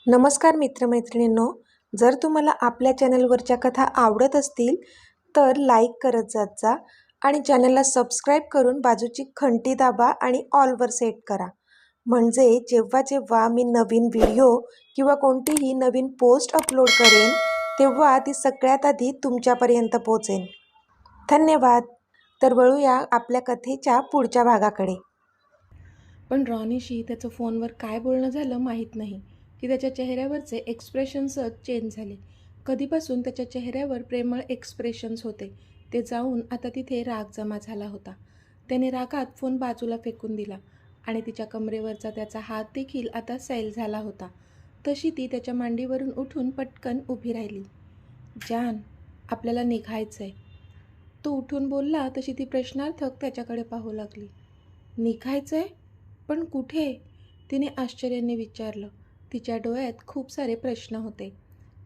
नमस्कार मित्रमैत्रिणींनो, जर तुम्हाला आपल्या चॅनलवरच्या कथा आवडत असतील तर लाईक करत जात जा आणि चॅनलला सबस्क्राईब करून बाजूची घंटी दाबा आणि ऑलवर सेट करा. म्हणजे जेव्हा जेव्हा मी नवीन व्हिडिओ किंवा कोणतीही नवीन पोस्ट अपलोड करेन तेव्हा ती सगळ्यात आधी तुमच्यापर्यंत पोहोचेल. धन्यवाद. तर वळूया आपल्या कथेच्या पुढच्या भागाकडे. पण रॉनीशी त्याचं फोनवर काय बोलणं झालं माहीत नाही की त्याच्या चेहऱ्यावरचे एक्सप्रेशन्सच चेंज झाले. कधीपासून त्याच्या चेहऱ्यावर प्रेमळ एक्सप्रेशन्स होते ते जाऊन आता तिथे राग जमा झाला होता. त्याने रागात फोन बाजूला फेकून दिला आणि तिच्या कमरेवरचा त्याचा हात देखील आता सैल झाला होता. तशी ती त्याच्या मांडीवरून उठून पटकन उभी राहिली. जान, आपल्याला निघायचंय. तो उठून बोलला तशी ती प्रश्नार्थक त्याच्याकडे पाहू लागली. निघायचंय? पण कुठे? तिने आश्चर्याने विचारलं. तिच्या डोळ्यात खूप सारे प्रश्न होते.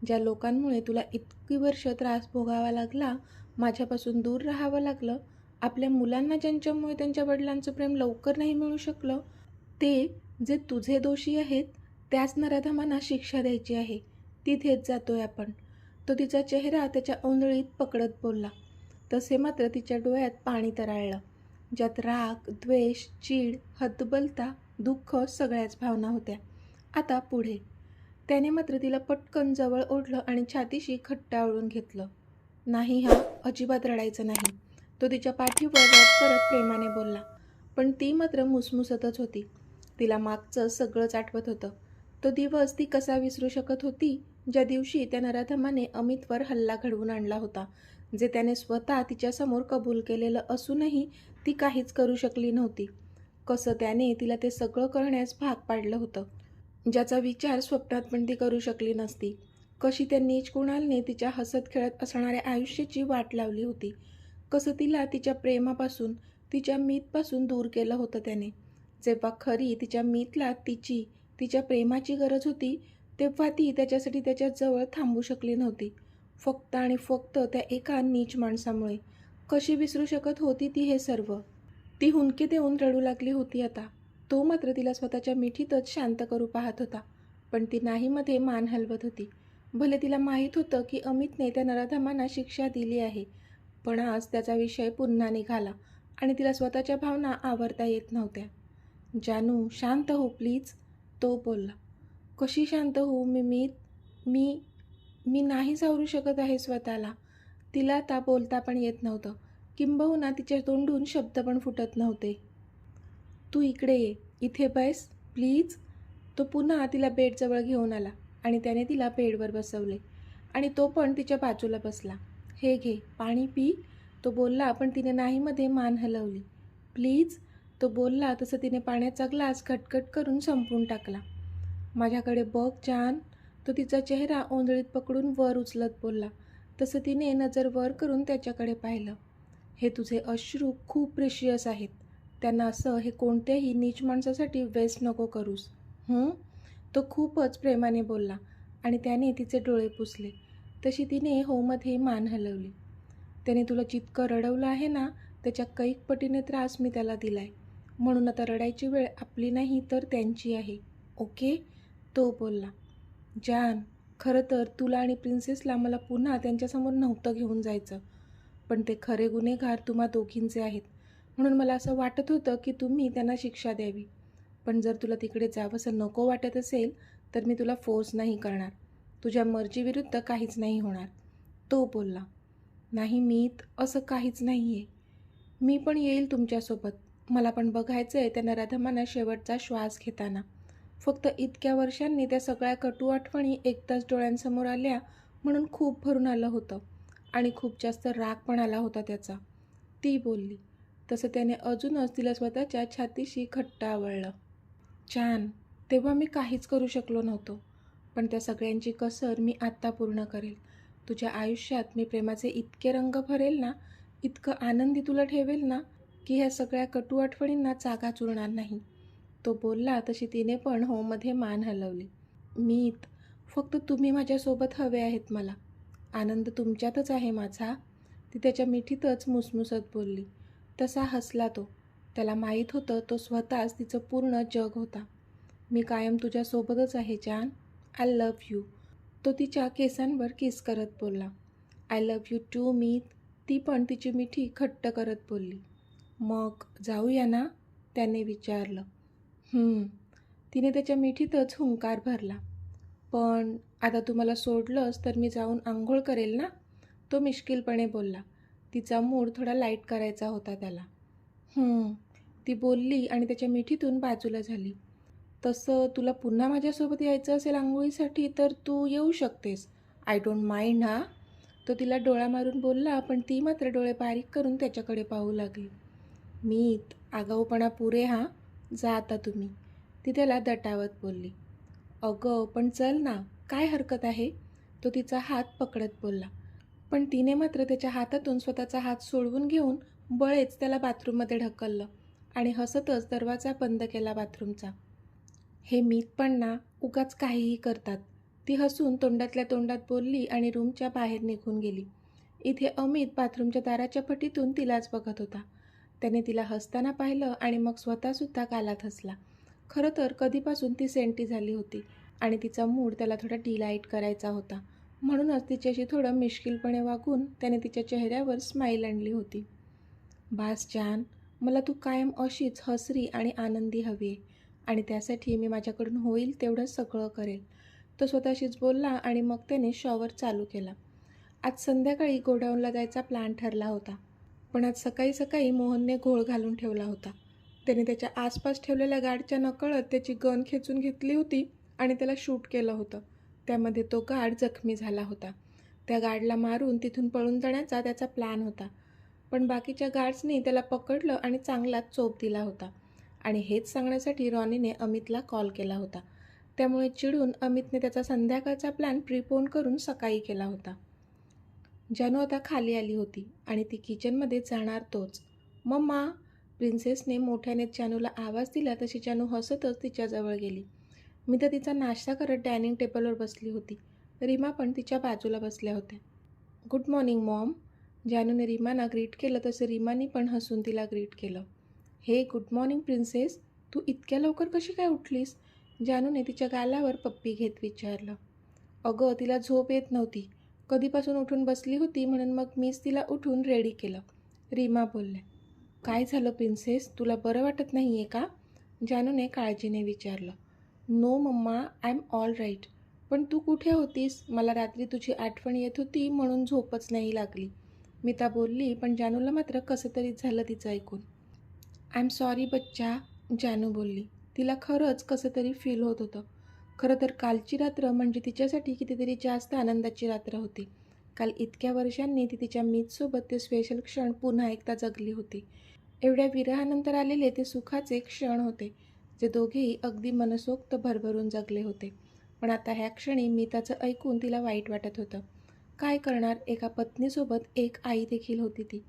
ज्या लोकांमुळे तुला इतकी वर्ष त्रास भोगावा लागला, माझ्यापासून दूर राहावं लागलं, आपल्या मुलांना ज्यांच्यामुळे त्यांच्या वडिलांचं प्रेम लवकर नाही मिळू शकलं, ते जे तुझे दोषी आहेत त्याच नराधमांना शिक्षा द्यायची आहे. तिथेच जातोय आपण. तो तिचा चेहरा त्याच्या ओंजळीत पकडत बोलला. तसे मात्र तिच्या डोळ्यात पाणी तरळलं, ज्यात राग, द्वेष, चीड, हतबलता, दुःख सगळ्याच भावना होत्या. आता पुढे. त्याने मात्र तिला पटकन जवळ ओढलं आणि छातीशी घट्ट आवळून घेतलं. नाही हा, अजिबात रडायचं नाही. तो तिच्या पाठीवर राग करत प्रेमाने बोलला. पण ती मात्र मुसमुसतच होती. तिला मागचं सगळंच आठवत होतं. तो दिवस ती कसा विसरू शकत होती, ज्या दिवशी त्या नराधमाने अमितवर हल्ला घडवून आणला होता, जे त्याने स्वतः तिच्यासमोर कबूल केलेलं असूनही ती काहीच करू शकली नव्हती. कसं त्याने तिला ते सगळं करण्यास भाग पाडलं होतं, ज्याचा विचार स्वप्नात पण ती करू शकली नसती. कशी त्या नीच कुणालने तिच्या हसत खेळत असणाऱ्या आयुष्याची वाट लावली होती. कसं तिला तिच्या प्रेमापासून, तिच्या मीतपासून दूर केलं होतं त्याने. जेव्हा खरी तिच्या मीतला तिच्या प्रेमाची गरज होती, तेव्हा ती त्याच्यासाठी त्याच्याजवळ थांबू शकली नव्हती. फक्त आणि फक्त त्या एका नीच माणसामुळे. कशी विसरू शकत होती ती हे सर्व? ती हुंदके देऊन रडू लागली होती आता. तो मात्र तिला स्वतःच्या मिठीतच शांत करू पाहत होता. पण ती नाहीमध्ये मान हलवत होती. भले तिला माहीत होतं की अमितने त्या नराधमांना शिक्षा दिली आहे, पण आज त्याचा विषय पुन्हा निघाला आणि तिला स्वतःच्या भावना आवरता येत नव्हत्या. जानू, शांत हो प्लीज, तो बोलला. कशी शांत होऊ मी मी नाही सावरू शकत आहे स्वतःला. तिला आता बोलता पण येत नव्हतं. किंबहुना तिच्या तोंडून शब्द पण फुटत नव्हते. तू इकडे ये, इथे बस प्लीज. तो पुन्हा तिला बेडजवळ घेऊन आला आणि त्याने तिला बेडवर बसवले आणि तो पण तिच्या बाजूला बसला. हे घे, पाणी पी, तो बोलला. पण तिने नाहीमध्ये मान हलवली. प्लीज, तो बोलला तसं तिने पाण्याचा ग्लास घटघट करून संपवून टाकला. माझ्याकडे बघ जान, तो तिचा चेहरा ओंजळीत पकडून वर उचलत बोलला. तसं तिने नजर वर करून त्याच्याकडे पाहिलं. हे तुझे अश्रू खूप प्रेशियस आहेत. त्यांना असं हे कोणत्याही नीच माणसासाठी वेस्ट नको करूस. तो खूपच प्रेमाने बोलला आणि त्याने तिचे डोळे पुसले. तशी तिने होमध्ये मान हलवली. त्याने तुला जितकं रडवलं आहे ना, त्याच्या कैक पटीने त्रास मी त्याला दिलाय. म्हणून आता रडायची वेळ आपली नाही तर त्यांची आहे. ओके, तो बोलला. जान, खरं तर तुला आणि प्रिन्सेसला मला पुन्हा त्यांच्यासमोर नव्हतं घेऊन जायचं, पण ते खरे गुन्हेगार तुम्हा दोघींचे आहेत. म्हणून मला असं वाटत होतं की तुम्ही त्यांना शिक्षा द्यावी. पण जर तुला तिकडे जावंसं नको वाटत असेल तर मी तुला फोर्स नाही करणार. तुझ्या मर्जीविरुद्ध काहीच नाही होणार, तो बोलला. नाही मीत, असं काहीच नाही आहे. मी पण येईल तुमच्यासोबत. मला पण बघायचं आहे त्या नराधमांना शेवटचा श्वास घेताना. फक्त इतक्या वर्षांनी त्या सगळ्या कटू आठवणी एकदाच डोळ्यांसमोर आल्या म्हणून खूप भरून आलं होतं आणि खूप जास्त राग पण आला होता त्याचा, ती बोलली. तसं त्याने अजूनच तिला स्वतःच्या छातीशी घट्ट आवळलं. छान, तेव्हा मी काहीच करू शकलो नव्हतो, पण त्या सगळ्यांची कसर मी आत्ता पूर्ण करेल. तुझ्या आयुष्यात मी प्रेमाचे इतके रंग भरेल ना, इतकं आनंदी तुला ठेवेल ना, की ह्या सगळ्या कटू आठवणींना जागाच उरणार नाही, तो बोलला. तशी तिने पण होमध्ये मान हलवली. मीत, फक्त तुम्ही माझ्यासोबत हवे आहेत मला. आनंद तुमच्यातच आहे माझा, ती त्याच्या मिठीतच मुसमुसत बोलली. तसा हसला तो. त्याला माहीत होतं तो स्वतःच तिचं पूर्ण जग होता. मी कायम तुझ्यासोबतच आहे जान. I love you. तो तिच्या केसांवर किस करत बोलला. आय लव्ह यू टू मीत. ती पण तिची मिठी घट्ट करत बोलली. मग जाऊया ना, त्याने विचारलं. तिने त्याच्या मिठीतच हुंकार भरला. पण आता तू मला सोडलंस तर मी जाऊन आंघोळ करेल ना, तो मिश्किलपणे बोलला. तिचा मूड थोडा लाईट करायचा होता त्याला. ती बोलली आणि त्याच्या मिठीतून बाजूला झाली. तसं तुला पुन्हा माझ्यासोबत यायचं असेल आंघोळीसाठी तर तू येऊ शकतेस. आय डोंट माइंड हा. तो तिला डोळा मारून बोलला, पण ती मात्र डोळे बारीक करून त्याच्याकडे पाहू लागली. मीत, आगाऊपणा पुरे हा, जा आता तुम्ही, ती त्याला दटावत बोलली. अगं पण चल ना, काय हरकत आहे, तो तिचा हात पकडत बोलला. पण तिने मात्र त्याच्या हातातून स्वतःचा हात सोडवून घेऊन बळेच त्याला बाथरूममध्ये ढकललं आणि हसतच दरवाजा बंद केला बाथरूमचा. हे मीत पण ना, उगाच काहीही करतात, ती हसून तोंडातल्या तोंडात बोलली आणि रूमच्या बाहेर निघून गेली. इथे अमित बाथरूमच्या दाराच्या फटीतून तिलाच बघत होता. त्याने तिला हसताना पाहिलं आणि मग स्वतःसुद्धा गालात हसला. खरं तर कधीपासून ती सेंटी झाली होती आणि तिचा मूड त्याला थोडा डिलाईट करायचा होता. म्हणूनच तिच्याशी थोडं मिश्किलपणे वागून त्याने तिच्या चेहऱ्यावर स्माईल आणली होती. बास जान, मला तू कायम अशीच हसरी आणि आनंदी हवी आहे आणि त्यासाठी मी माझ्याकडून होईल तेवढं सगळं करेल, तो स्वतःशीच बोलला आणि मग त्याने शॉवर चालू केला. आज संध्याकाळी गोडाऊनला जायचा प्लॅन ठरला होता, पण आज सकाळी सकाळी मोहनने घोळ घालून ठेवला होता. त्याने त्याच्या आसपास ठेवलेल्या गार्डच्या नकळत त्याची गन खेचून घेतली होती आणि त्याला शूट केलं होतं. त्यामध्ये तो गार्ड जखमी झाला होता. त्या गार्डला मारून तिथून पळून जाण्याचा त्याचा प्लॅन होता. पण बाकीच्या गार्ड्सनी त्याला पकडलं आणि चांगलाच चोप दिला होता. आणि हेच सांगण्यासाठी रॉनीने अमितला कॉल केला होता. त्यामुळे चिडून अमितने त्याचा संध्याकाळचा प्लॅन प्रीपोन करून सकाळी केला होता. जानू आता खाली आली होती आणि ती किचनमध्ये जाणार तोच. मम्मा, प्रिन्सेसने मोठ्याने जानूला आवाज दिला तशी जानू हसतच तिच्याजवळ गेली. मी तर तिचा नाश्ता करत डायनिंग टेबलवर बसली होती. रीमा पण तिच्या बाजूला बसल्या होत्या. Good morning mom. जानूने रीमाना ग्रीट केलं तसं रीमानी पण हसून तिला ग्रीट केलं. हे गुड मॉर्निंग प्रिन्सेस, तू इतक्या लवकर कशी काय उठलीस, जानूने तिच्या गालावर पप्पी घेत विचारलं. अगं तिला झोप येत नव्हती, कधीपासून उठून बसली होती म्हणून मग मीच तिला उठून रेडी केलं, रीमा बोलल्या. काय झालं प्रिन्सेस, तुला बरं वाटत नाही आहे का, जानूने काळजीने विचारलं. No mamma, I am all right. पण तू कुठे होतीस, मला रात्री तुझी आठवण येत होती म्हणून झोपच नाही लागली, मीता बोलली. पण जानूला मात्र कसं तरीच झालं तिचं ऐकून. आय एम सॉरी बच्चा, जानू बोलली. तिला खरंच कसं तरी फील होत होतं. खरं तर कालची रात्र म्हणजे तिच्यासाठी कितीतरी जास्त आनंदाची रात्र होती. काल इतक्या वर्षांनी ती तिच्या मीतसोबत ते स्पेशल क्षण पुन्हा एकदा जगली होती. एवढ्या विरहानंतर आलेले ते सुखाचे क्षण होते, जे दोघेही अगदी मनसोक्त भरभरून जगले होते. पण आता ह्या क्षणी मीताचं ऐकून तिला वाईट वाटत होतं. काय करणार, एका पत्नीसोबत एक आई देखील होती ती,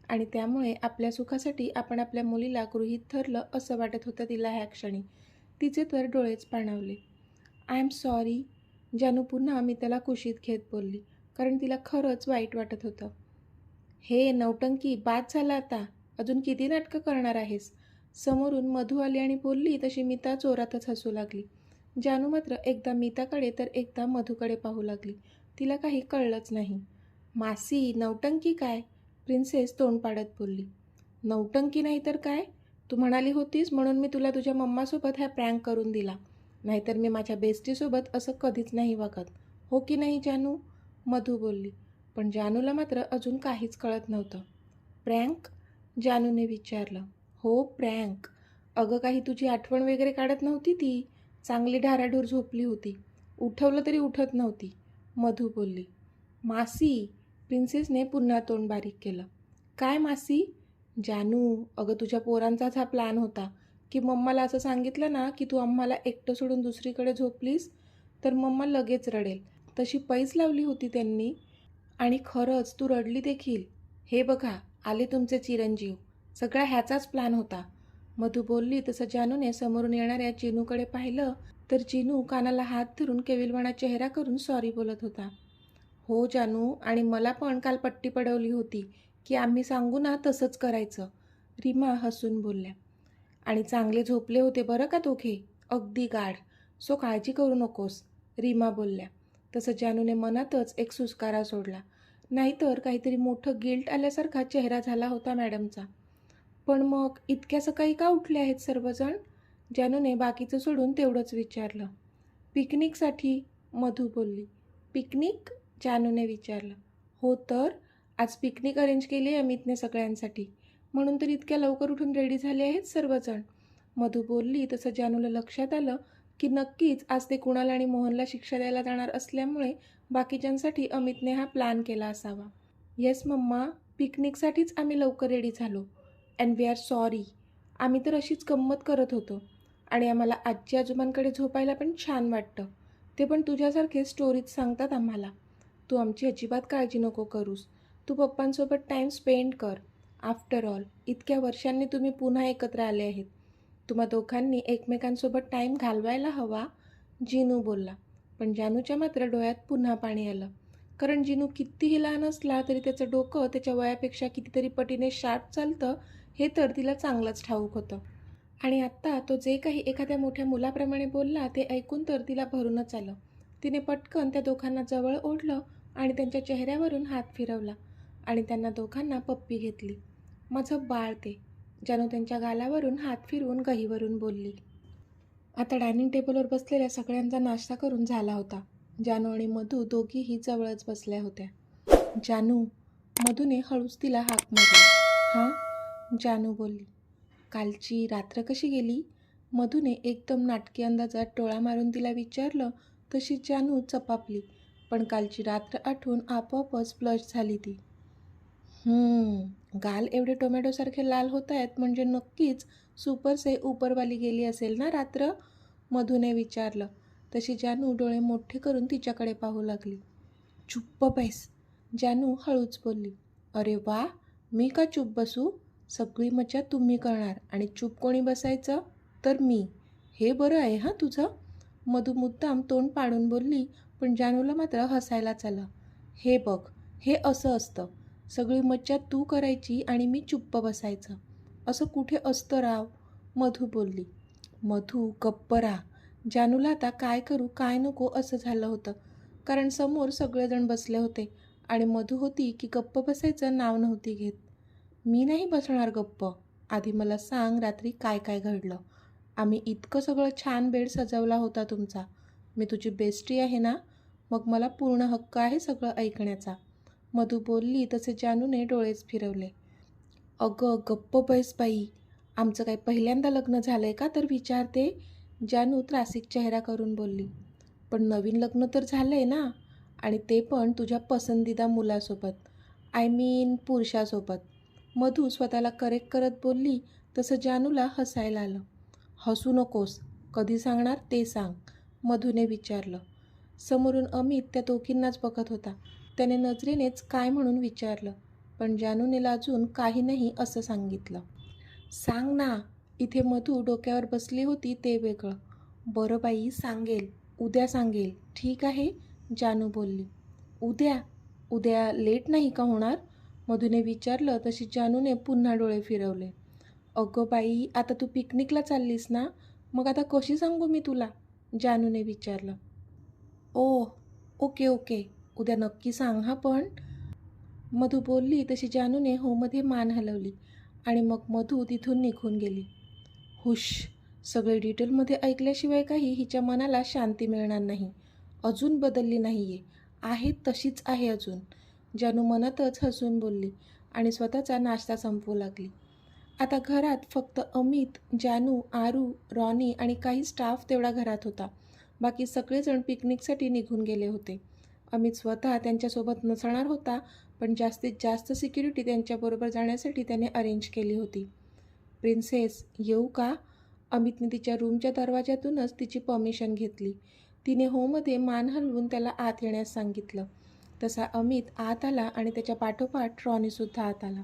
आणि त्यामुळे आपल्या सुखासाठी आपण आपल्या मुलीला गृहीत धरलं असं वाटत होतं तिला ह्या क्षणी. तिचे तर डोळेच पाणावले. आय एम सॉरी, जानू पुन्हा मी त्याला कुशीत घेत बोलली, कारण तिला खरंच वाईट वाटत होतं. हे नौटंकी, बाद झाला आता, अजून किती नाटकं करणार आहेस, समोरून मधू आली आणि बोलली तशी मीता जोरातच हसू लागली. जानू मात्र एकदा मीताकडे तर एकदा मधूकडे पाहू लागली. तिला काही कळलंच नाही. मासी, नौटंकी काय, प्रिन्सेस तोंड पाडत बोलली. नौटंकी नाही तर काय, तू म्हणाली होतीस म्हणून मी तुला तुझ्या मम्मासोबत हा प्रँक करून दिला, नाहीतर मी माझ्या बेस्टीसोबत असं कधीच नाही वागत, हो की नाही जानू, मधू बोलली. पण जानूला मात्र अजून काहीच कळत नव्हतं. प्रँक, जानूने विचारलं. हो प्रँक, अगं काही तुझी आठवण वगैरे काढत नव्हती ती, चांगली ढाराढूर झोपली होती, उठवलं तरी उठत नव्हती, मधू बोलली. मासी, प्रिन्सेसने पुन्हा तोंड बारीक केलं. काय मासी, जानू, अगं तुझ्या पोरांचाच हा प्लॅन होता की मम्माला असं सांगितलं ना की तू आम्हाला एकटं सोडून दुसरीकडे झोपलीस तर मम्मा लगेच रडेल, तशी पैज लावली होती त्यांनी, आणि खरंच तू रडली देखील. हे बघा आले तुमचे चिरंजीव, सगळा ह्याचाच प्लॅन होता, मधू बोलली. तसं जानूने समोरून येणाऱ्या चिनूकडे पाहिलं तर चिनू कानाला हात धरून केविलवाणा चेहरा करून सॉरी बोलत होता. हो जानू, आणि मला पण काल पट्टी पडवली होती की आम्ही सांगू ना तसंच करायचं, रीमा हसून बोलल्या. आणि चांगले झोपले होते बरं का दोघे, अगदी गाढ, सो काळजी करू नकोस, रीमा बोलल्या. तसं जानूने मनातच एक सुस्कारा सोडला. नाहीतर काहीतरी मोठं गिल्ट आल्यासारखा चेहरा झाला होता मॅडमचा. पण मग इतक्या सकाळी का उठले आहेत सर्वजण? जानूने बाकीचं सोडून तेवढंच विचारलं. पिकनिकसाठी, मधू बोलली. पिकनिक? जानूने विचारलं. हो तर, आज पिकनिक अरेंज केली आहे अमितने सगळ्यांसाठी, म्हणून तर इतक्या लवकर उठून रेडी झाले आहेत सर्वजण, मधू बोलली. तसं जानूला लक्षात आलं की नक्कीच आज ते कुणाल आणि मोहनला शिक्षा द्यायला जाणार असल्यामुळे बाकीच्यांसाठी अमितने हा प्लॅन केला असावा. येस मम्मा, पिकनिकसाठीच आम्ही लवकर रेडी झालो. And we are sorry. आम्ही तर अशीच गंमत करत होतो आणि आम्हाला आजी आजोबांकडे झोपायला पण छान वाटतं. ते पण तुझ्यासारखे स्टोरीज सांगतात आम्हाला. तू आमची अजिबात काळजी नको करूस. तू पप्पांसोबत टाईम स्पेंड कर. आफ्टर ऑल इतक्या वर्षांनी तुम्ही पुन्हा एकत्र आले आहेत. तुम्हा दोघांनी एकमेकांसोबत टाईम घालवायला हवा, जिनू बोलला. पण जानूच्या मात्र डोळ्यात पुन्हा पाणी आलं. कारण जिनू कितीही लहान असला तरी त्याचं डोकं त्याच्या वयापेक्षा कितीतरी पटीने शार्प चालतं हे तर तिला चांगलंच ठाऊक होतं. आणि आत्ता तो जे काही एखाद्या मोठ्या मुलाप्रमाणे बोलला ते ऐकून तर तिला भरूनच आलं. तिने पटकन त्या दोघांना जवळ ओढलं आणि त्यांच्या चेहऱ्यावरून हात फिरवला आणि त्यांना दोघांना पप्पी घेतली. माझं बाळ ते, जानू त्यांच्या गालावरून हात फिरवून गहीवरून बोलली. आता डायनिंग टेबलवर बसलेल्या सगळ्यांचा नाश्ता करून झाला होता. जानू आणि मधू दोघीही जवळच बसल्या होत्या. जानू, मधूने हळूच तिला हाक मारली. हां, जानू बोलली. कालची रात्र कशी गेली? मधूने एकदम नाटकी अंदाजात डोळा मारून तिला विचारलं. तशी जानू चपापली. पण कालची रात्र आठवून आपोआपच ब्लश झाली ती. गाल एवढे टोमॅटोसारखे लाल होत आहेत म्हणजे नक्कीच सुपर से उपरवाली गेली असेल ना रात्र? मधूने विचारलं. तशी जानू डोळे मोठे करून तिच्याकडे पाहू लागली. चुप्प बैस, जानू हळूच बोलली. अरे वा, मी का चूप बसू? सगळी मजा तुम्ही करणार आणि चूप कोणी बसायचं? तर मी. हे बरं आहे हां तुझं. मधू मुद्दाम तोंड पाडून बोलली. पण जानूला मात्र हसायलाच आलं. हे बघ, हे असं असतं. सगळी मज्जा तू करायची आणि मी चुप्प बसायचं. असं कुठे असतं राव? मधू बोलली. मधू गप्प राहा. जानूला आता काय करू काय नको असं झालं होतं. कारण समोर सगळेजण बसले होते आणि मधू होती की गप्प बसायचं नाव नव्हती घेत. मी नाही बसणार गप्प. आधी मला सांग रात्री काय काय घडलं. आम्ही इतकं सगळं छान बेड सजवला होता तुमचा. मी तुझी बेस्टी आहे ना, मग मला पूर्ण हक्क आहे सगळं ऐकण्याचा. मधू बोलली. तसे जानूने डोळेच फिरवले. अगं गप्प बैस बाई, आमचं काही पहिल्यांदा लग्न झालंय का तर विचारते. जानू त्रासिक चेहरा करून बोलली. पण नवीन लग्न तर झालंय ना, आणि ते पण तुझ्या पसंदीदा मुलासोबत, आय मीन पुरुषासोबत. मधू स्वतःला करेक्ट करत बोलली. तसं जानूला हसायला आलं. हसू नकोस, कधी सांगणार ते सांग, मधूने विचारलं. समोरून अमित त्या दोघींनाच बघत होता. त्याने नजरेनेच काय म्हणून विचारलं. पण जानूने लाजून काही नाही असं सांगितलं. सांग ना. इथे मधू डोक्यावर बसली होती ते वेगळं. बरं बाई सांगेल, उद्या सांगेल, ठीक आहे, जानू बोलली. उद्या? उद्या लेट नाही का होणार? मधूने विचारलं. तशी जानूने पुन्हा डोळे फिरवले. अगं बाई, आता तू पिकनिकला चाललीस ना, मग आता कशी सांगू मी तुला? जानूने विचारलं. ओह, ओके ओके, उद्या नक्की सांग हा पण, मधू बोलली. तशी जानूने होमध्ये मान हलवली आणि मग मधू तिथून निघून गेली. हुश, सगळे डिटेलमध्ये ऐकल्याशिवाय काही हिच्या मनाला शांती मिळणार नाही. अजून बदलली नाही आहे तशीच आहे अजून, जानू मनातच हसून बोलली आणि स्वतःचा नाश्ता संपवू लागली. आता घरात फक्त अमित, जानू, आरू, रॉनी आणि काही स्टाफ तेवढा घरात होता. बाकी सगळेजण पिकनिकसाठी निघून गेले होते. अमित स्वतः त्यांच्यासोबत नसणार होता, पण जास्तीत जास्त सिक्युरिटी त्यांच्याबरोबर जाण्यासाठी त्याने अरेंज केली होती. प्रिन्सेस, येऊ का? अमितने तिच्या रूमच्या दरवाज्यातूनच तिची परमिशन घेतली. तिने होमध्ये मान हलवून त्याला आत येण्यास सांगितलं. तसा अमित आत आला आणि त्याच्या पाठोपाठ रॉनीसुद्धा आत आला.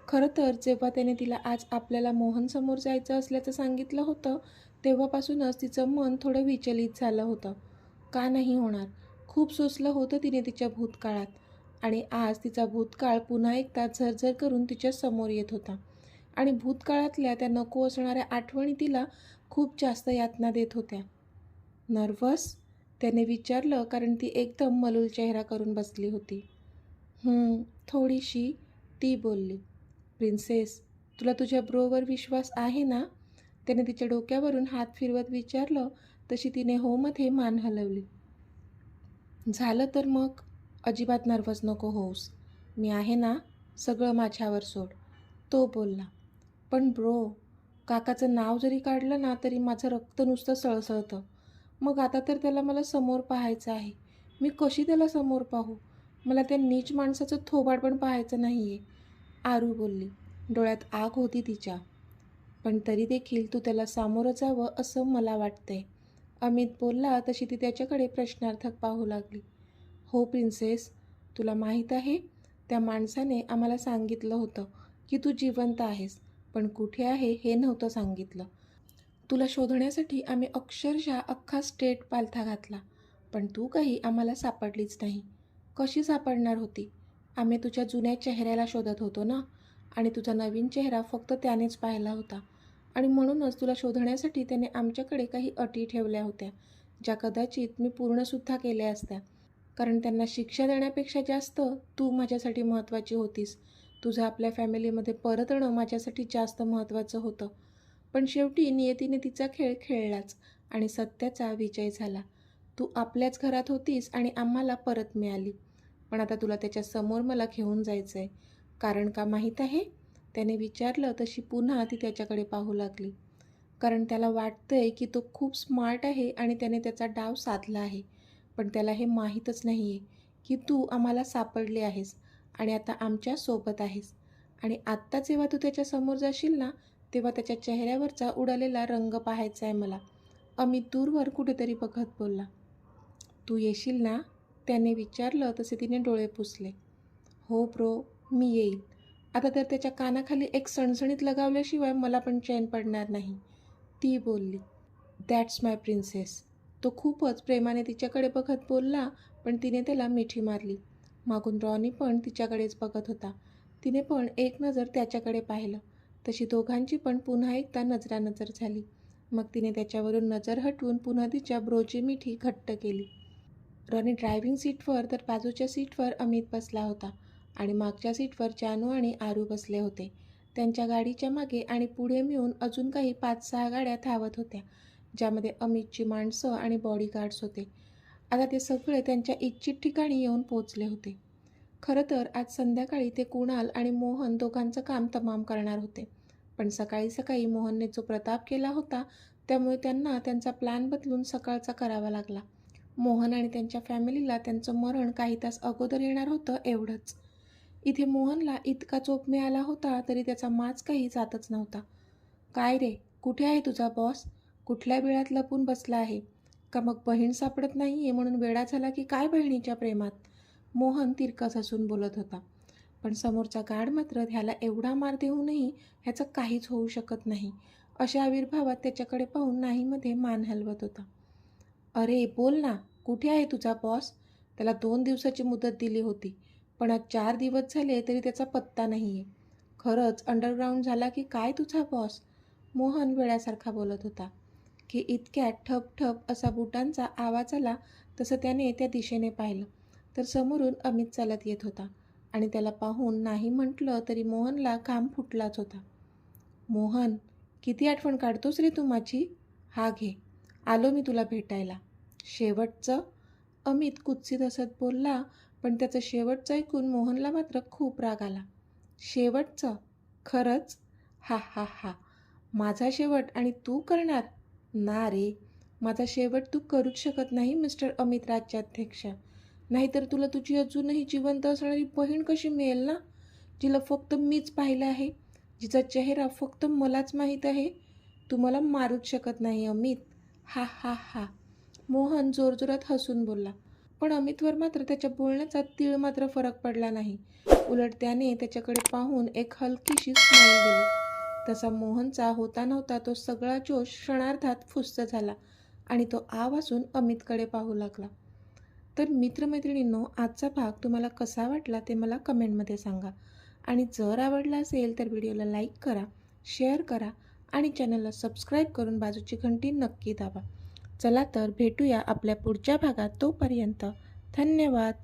खरं तर जेव्हा त्याने तिला आज आपल्याला मोहनसमोर जायचं असल्याचं सांगितलं होतं, तेव्हापासूनच तिचं मन थोडं विचलित झालं होतं. का नाही होणार? खूप सोसलं होतं तिने तिच्या भूतकाळात आणि आज तिचा भूतकाळ पुन्हा एकदा झरझर करून तिच्या समोर येत होता. आणि भूतकाळातल्या त्या नको असणाऱ्या आठवणी तिला खूप जास्त यातना देत होत्या. नर्व्हस? त्याने विचारलं, कारण ती एकदम मलूल चेहरा करून बसली होती. थोडीशी, ती बोलली. प्रिन्सेस, तुला तुझ्या ब्रोवर विश्वास आहे ना? त्याने तिच्या डोक्यावरून हात फिरवत विचारलं. तशी तिने होमध्ये मान हलवली. झालं तर मग? अजिबात नर्वस नको होऊस. मी आहे ना, सगळं माझ्यावर सोड, तो बोलला. पण ब्रो, काकाचं नाव जरी काढलं ना तरी माझं रक्त नुसतं सळसळतं. मग आता तर त्याला मला समोर पाहायचं आहे. मी कशी त्याला समोर पाहू? मला त्या नीच माणसाचं थोबाड पण पाहायचं नाही आहे, आरू बोलली. डोळ्यात आग होती तिच्या. पण तरी देखील तू त्याला सामोरं जावं असं मला वाटतंय, अमित बोलला. तशी ती त्याच्याकडे प्रश्नार्थक पाहू लागली. हो प्रिन्सेस, तुला माहीत आहे, त्या माणसाने आम्हाला सांगितलं होतं की तू जिवंत आहेस, पण कुठे आहे हे नव्हतं सांगितलं. तुला शोधण्यासाठी आम्ही अक्षरशः अख्खा स्टेट पालथा घातला, पण तू काही आम्हाला सापडलीच नाही. कशी सापडणार होती? आम्ही तुझ्या जुन्या चेहऱ्याला शोधत होतो ना, आणि तुझा नवीन चेहरा फक्त त्यानेच पाहिला होता. आणि म्हणूनच तुला शोधण्यासाठी त्याने आमच्याकडे काही अटी ठेवल्या होत्या, ज्या कदाचित मी पूर्णसुद्धा केल्या असत्या, कारण त्यांना शिक्षा देण्यापेक्षा जास्त तू माझ्यासाठी महत्त्वाची होतीस. तुझं आपल्या फॅमिलीमध्ये परत येणं माझ्यासाठी जास्त महत्त्वाचं होतं. पण शेवटी नियतीने तिचा खेळ खेळलाच आणि सत्याचा विजय झाला. तू आपल्याच घरात होतीस आणि आम्हाला परत मिळाली. पण आता तुला त्याच्यासमोर मला घेऊन जायचं आहे. कारण का माहीत आहे? त्याने विचारलं. तशी पुन्हा ती त्याच्याकडे पाहू लागली. कारण त्याला वाटतंय की तो खूप स्मार्ट आहे आणि त्याने त्याचा डाव साधला आहे. पण त्याला हे माहीतच नाही आहे की तू आम्हाला सापडले आहेस आणि आता आमच्यासोबत आहेस. आणि आत्ता जेव्हा तू त्याच्यासमोर जाशील ना, तेव्हा त्याच्या चेहऱ्यावरचा उडालेला रंग पाहायचा आहे मला, अमित दूरवर कुठेतरी बघत बोलला. तू येशील ना? त्याने विचारलं. तसे तिने डोळे पुसले. हो ब्रो, मी येईल. आता तर त्याच्या कानाखाली एक सणसणीत लगावल्याशिवाय मला पण चैन पडणार नाही, ती बोलली. That's my princess. तो खूपच प्रेमाने तिच्याकडे बघत बोलला, पण तिने त्याला मिठी मारली. मागून रॉनी पण तिच्याकडेच बघत होता. तिने पण एक नजर त्याच्याकडे पाहिलं. तशी दोघांची पण पुन्हा एकदा नजरानजर झाली. मग तिने त्याच्यावरून नजर हटवून पुन्हा तिच्या ब्रोची मिठी घट्ट केली. रॉनी ड्रायव्हिंग सीटवर तर बाजूच्या सीटवर अमित बसला होता आणि मागच्या सीटवर जानू आणि आरू बसले होते. त्यांच्या गाडीच्या मागे आणि पुढे मिळून अजून काही 5-6 गाड्या धावत होत्या, ज्यामध्ये अमितची माणसं आणि बॉडीगार्ड्स होते. आता ते सगळे त्यांच्या इच्छित ठिकाणी येऊन पोचले होते. खरं तर आज संध्याकाळी ते कुणाल आणि मोहन दोघांचं काम तमाम करणार होते, पण सकाळी सकाळी मोहनने जो प्रताप केला होता त्यामुळे त्यांना त्यांचा प्लॅन बदलून सकाळचा करावा लागला. मोहन आणि त्यांच्या फॅमिलीला त्यांचं मरण काही तास अगोदर येणार होतं, एवढंच. इथे मोहनला इतका चोप मिळाला होता तरी त्याचा माज काही जातच नव्हता. काय रे, कुठे आहे तुझा बॉस? कुठल्या बिळात लपून बसला आहे? का मग बहीण सापडत नाही आहे म्हणून वेडा झाला की काय बहिणीच्या प्रेमात? मोहन तिरकस हसून बोलत होता. पण समोरचा गार्ड मात्र ह्याला एवढा मार देऊनही ह्याचं काहीच होऊ शकत नाही, अशा आविर्भावात त्याच्याकडे पाहून नाहीमध्ये मान हलवत होता. अरे बोल ना, कुठे आहे तुझा बॉस? त्याला 2 दिवसाची मुदत दिली होती, पण आज 4 दिवस झाले तरी त्याचा पत्ता नाही आहे. खरंच अंडरग्राऊंड झाला की काय तुझा बॉस? मोहन वेड्यासारखा बोलत होता की इतक्यात ठप ठप असा बुटांचा आवाज आला. तसं त्याने त्या दिशेने पाहिलं तर समोरून अमित चालत येत होता आणि त्याला पाहून नाही म्हटलं तरी मोहनला घाम फुटलाच होता. मोहन, किती आठवण काढतोस रे तू माझी? हा घे, आलो मी तुला भेटायला. शेवटचं? अमित कुत्सित हसत बोलला. पण त्याचं शेवटचं ऐकून मोहनला मात्र खूप राग आला. शेवटचं? खरंच? हा हा हा, माझा शेवट आणि तू करणार? ना रे, माझा शेवट तू करूच शकत नाही मिस्टर अमित राज्याध्यक्ष. नाहीतर तुला तुझी अजूनही जिवंत असणारी बहीण कशी मिळेल ना, जिला फक्त मीच पाहिलं आहे, जिचा चेहरा फक्त मलाच माहीत आहे. तू मला मारूच शकत नाही अमित. हा हा हा, मोहन जोरजोरात हसून बोलला. पण अमितवर मात्र त्याच्या बोलण्याचा तीळ मात्र फरक पडला नाही. उलट त्याने त्याच्याकडे पाहून एक हलकीशी स्माईल दिली. तसा मोहनचा होता नव्हता तो सगळा जोश क्षणार्धात फुस्स झाला आणि तो आ वाजून अमितकडे पाहू लागला. तर मित्रमैत्रिणींनो, आजचा भाग तुम्हाला कसा वाटला ते मला कमेंटमध्ये सांगा. आणि जर आवडला असेल तर व्हिडिओला लाईक करा, शेअर करा आणि चॅनलला सबस्क्राईब करून बाजूची घंटी नक्की दाबा. चला तर भेटूया आपल्या पुढच्या भागात. तोपर्यंत धन्यवाद.